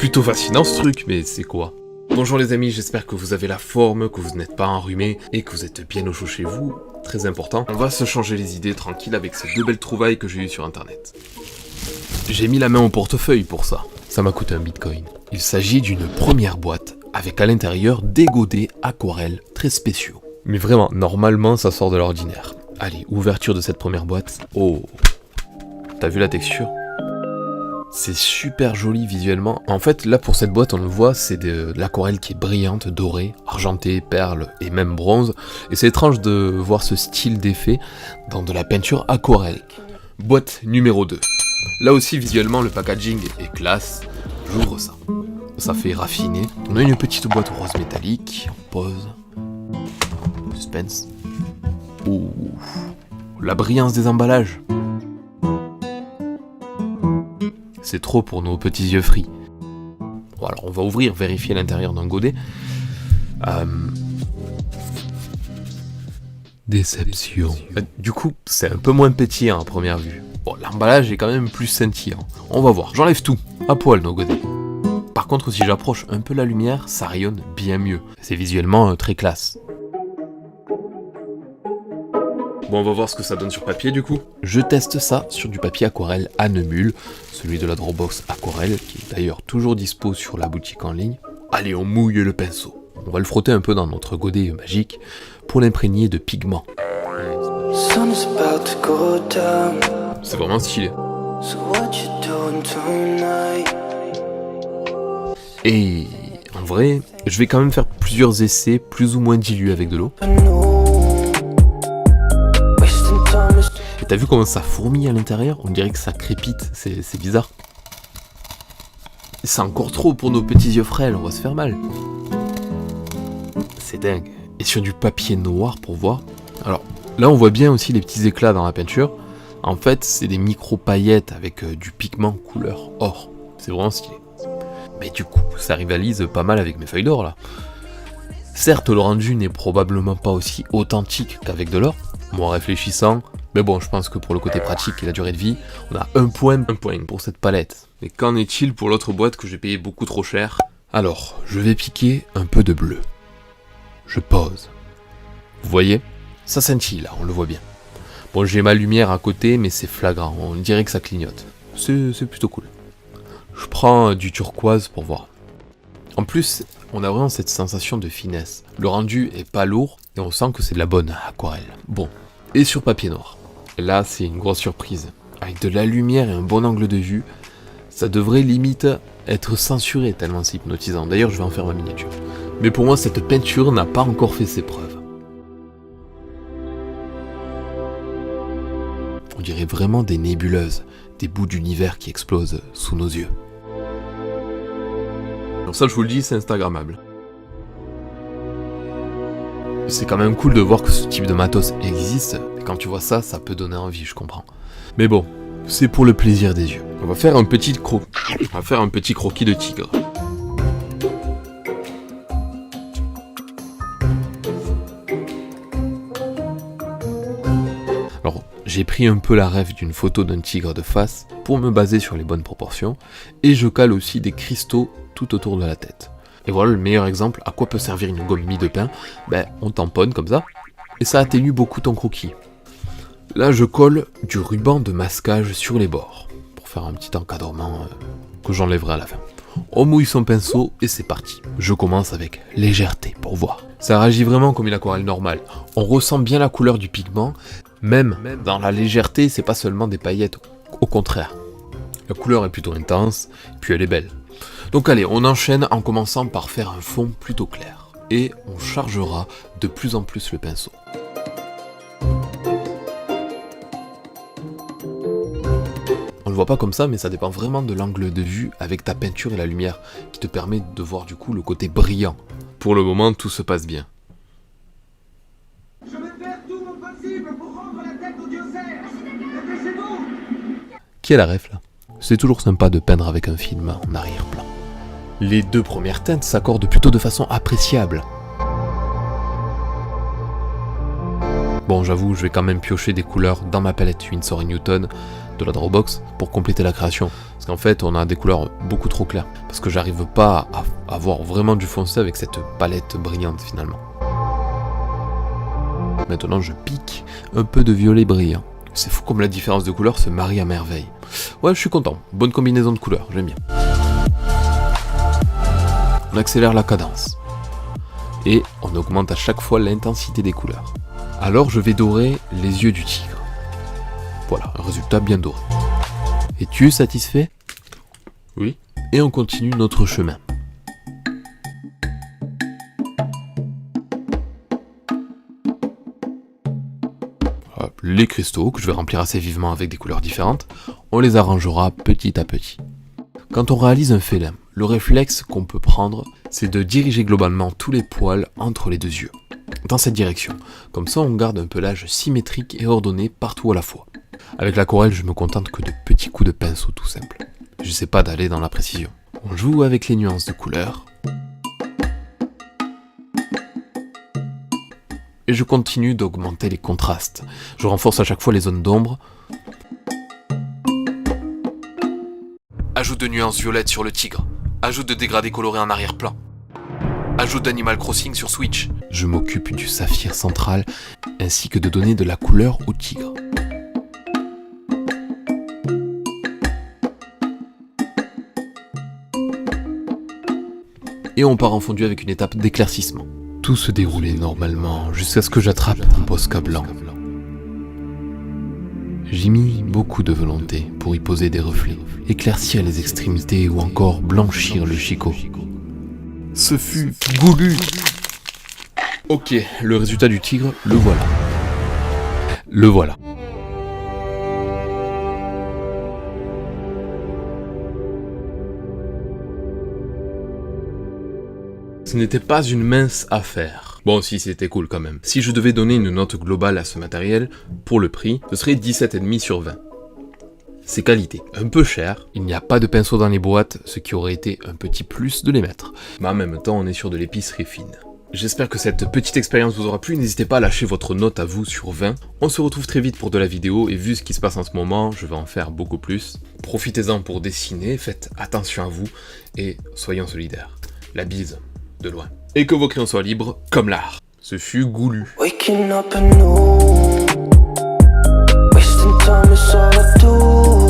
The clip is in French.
Plutôt fascinant ce truc, mais c'est quoi? Bonjour les amis, j'espère que vous avez la forme, que vous n'êtes pas enrhumés et que vous êtes bien au chaud chez vous. Très important. On va se changer les idées tranquille avec ces deux belles trouvailles que j'ai eues sur internet. J'ai mis la main au portefeuille pour ça. Ça m'a coûté un bitcoin. Il s'agit d'une première boîte avec à l'intérieur des godets aquarelles très spéciaux. Mais vraiment, normalement ça sort de l'ordinaire. Allez, ouverture de cette première boîte. Oh, t'as vu la texture? C'est super joli visuellement. En fait, là pour cette boîte, on le voit, c'est de l'aquarelle qui est brillante, dorée, argentée, perle et même bronze. Et c'est étrange de voir ce style d'effet dans de la peinture aquarelle. Boîte numéro 2. Là aussi, visuellement, le packaging est classe. J'ouvre ça. Ça fait raffiner. On a une petite boîte rose métallique. On pose. Suspense. Ouh. La brillance des emballages. C'est trop pour nos petits yeux frits. Bon, alors on va ouvrir, vérifier l'intérieur d'un godet. Déception. Du coup, c'est un peu moins pétillant à première vue. Bon, l'emballage est quand même plus scintillant. On va voir, j'enlève tout. À poil nos godets. Par contre, si j'approche un peu la lumière, ça rayonne bien mieux. C'est visuellement très classe. Bon, on va voir ce que ça donne sur papier du coup. Je teste ça sur du papier aquarelle Annemule, celui de la Dropbox Aquarelle, qui est d'ailleurs toujours dispo sur la boutique en ligne. Allez, on mouille le pinceau. On va le frotter un peu dans notre godet magique pour l'imprégner de pigments. C'est vraiment stylé. Et en vrai, je vais quand même faire plusieurs essais plus ou moins dilués avec de l'eau. Et t'as vu comment ça fourmille à l'intérieur? On dirait que ça crépite, c'est bizarre. C'est encore trop pour nos petits yeux frêles, on va se faire mal. C'est dingue. Et sur du papier noir pour voir. Alors là on voit bien aussi les petits éclats dans la peinture. En fait c'est des micro paillettes avec du pigment couleur or. C'est vraiment stylé. Mais du coup ça rivalise pas mal avec mes feuilles d'or là. Certes le rendu n'est probablement pas aussi authentique qu'avec de l'or. Moi en réfléchissant, mais bon, je pense que pour le côté pratique et la durée de vie, on a un point pour cette palette. Mais qu'en est-il pour l'autre boîte que j'ai payé beaucoup trop cher? Alors, je vais piquer un peu de bleu. Je pose. Vous voyez? Ça scintille là, on le voit bien. Bon, j'ai ma lumière à côté, mais c'est flagrant, on dirait que ça clignote. C'est plutôt cool. Je prends du turquoise pour voir. En plus, on a vraiment cette sensation de finesse. Le rendu est pas lourd, et on sent que c'est de la bonne aquarelle. Bon. Et sur papier noir. Et là, c'est une grosse surprise. Avec de la lumière et un bon angle de vue, ça devrait limite être censuré tellement c'est hypnotisant. D'ailleurs, je vais en faire ma miniature. Mais pour moi, cette peinture n'a pas encore fait ses preuves. On dirait vraiment des nébuleuses, des bouts d'univers qui explosent sous nos yeux. Alors ça, je vous le dis, c'est instagrammable. C'est quand même cool de voir que ce type de matos existe, et quand tu vois ça, ça peut donner envie, je comprends. Mais bon, c'est pour le plaisir des yeux. On va faire un petit croquis de tigre. Alors, j'ai pris un peu la ref d'une photo d'un tigre de face pour me baser sur les bonnes proportions, et je cale aussi des cristaux tout autour de la tête. Et voilà le meilleur exemple à quoi peut servir une gomme mie de pain. Ben, on tamponne comme ça, et ça atténue beaucoup ton croquis. Là, je colle du ruban de masquage sur les bords, pour faire un petit encadrement que j'enlèverai à la fin. On mouille son pinceau, et c'est parti. Je commence avec légèreté, pour voir. Ça réagit vraiment comme une aquarelle normale. On ressent bien la couleur du pigment, même dans la légèreté, c'est pas seulement des paillettes, au contraire. La couleur est plutôt intense, puis elle est belle. Donc allez, on enchaîne en commençant par faire un fond plutôt clair. Et on chargera de plus en plus le pinceau. On le voit pas comme ça, mais ça dépend vraiment de l'angle de vue avec ta peinture et la lumière, qui te permet de voir du coup le côté brillant. Pour le moment, tout se passe bien. Je vais faire tout mon possible pour rendre la tête au diocèse. Dépêchez-vous. Qui est la ref là? C'est toujours sympa de peindre avec un film en arrière-plan. Les deux premières teintes s'accordent plutôt de façon appréciable. Bon, j'avoue, je vais quand même piocher des couleurs dans ma palette Winsor & Newton de la Dropbox pour compléter la création. Parce qu'en fait, on a des couleurs beaucoup trop claires. Parce que j'arrive pas à avoir vraiment du foncé avec cette palette brillante finalement. Maintenant, je pique un peu de violet brillant. C'est fou comme la différence de couleurs se marie à merveille. Ouais, je suis content. Bonne combinaison de couleurs, j'aime bien. On accélère la cadence. Et on augmente à chaque fois l'intensité des couleurs. Alors je vais dorer les yeux du tigre. Voilà, un résultat bien doré. Es-tu satisfait? Oui. Et on continue notre chemin. Hop, les cristaux, que je vais remplir assez vivement avec des couleurs différentes, on les arrangera petit à petit. Quand on réalise un félin, le réflexe qu'on peut prendre, c'est de diriger globalement tous les poils entre les deux yeux, dans cette direction. Comme ça, on garde un pelage symétrique et ordonné partout à la fois. Avec l'aquarelle, je me contente que de petits coups de pinceau tout simple. Je sais pas d'aller dans la précision. On joue avec les nuances de couleurs. Et je continue d'augmenter les contrastes. Je renforce à chaque fois les zones d'ombre. Ajout de nuances violettes sur le tigre. Ajout de dégradés colorés en arrière-plan. Ajout d'Animal Crossing sur Switch. Je m'occupe du saphir central, ainsi que de donner de la couleur au tigre. Et on part en fondu avec une étape d'éclaircissement. Tout se déroulait normalement, jusqu'à ce que j'attrape un Posca blanc. J'ai mis beaucoup de volonté pour y poser des reflets, éclaircir les extrémités ou encore blanchir le chicot. Ce fut goulu. Ok, le résultat du tigre, le voilà. Le voilà. Ce n'était pas une mince affaire. Bon, si, c'était cool quand même. Si je devais donner une note globale à ce matériel, pour le prix, ce serait 17,5 sur 20. C'est qualité. Un peu cher, il n'y a pas de pinceau dans les boîtes, ce qui aurait été un petit plus de les mettre. Mais en même temps, on est sur de l'épicerie fine. J'espère que cette petite expérience vous aura plu, n'hésitez pas à lâcher votre note à vous sur 20. On se retrouve très vite pour de la vidéo, et vu ce qui se passe en ce moment, je vais en faire beaucoup plus. Profitez-en pour dessiner, faites attention à vous, et soyons solidaires. La bise, de loin. Et que vos crayons soient libres, comme l'art. Ce fut goulu. Waking up anew, wasting time is all I do.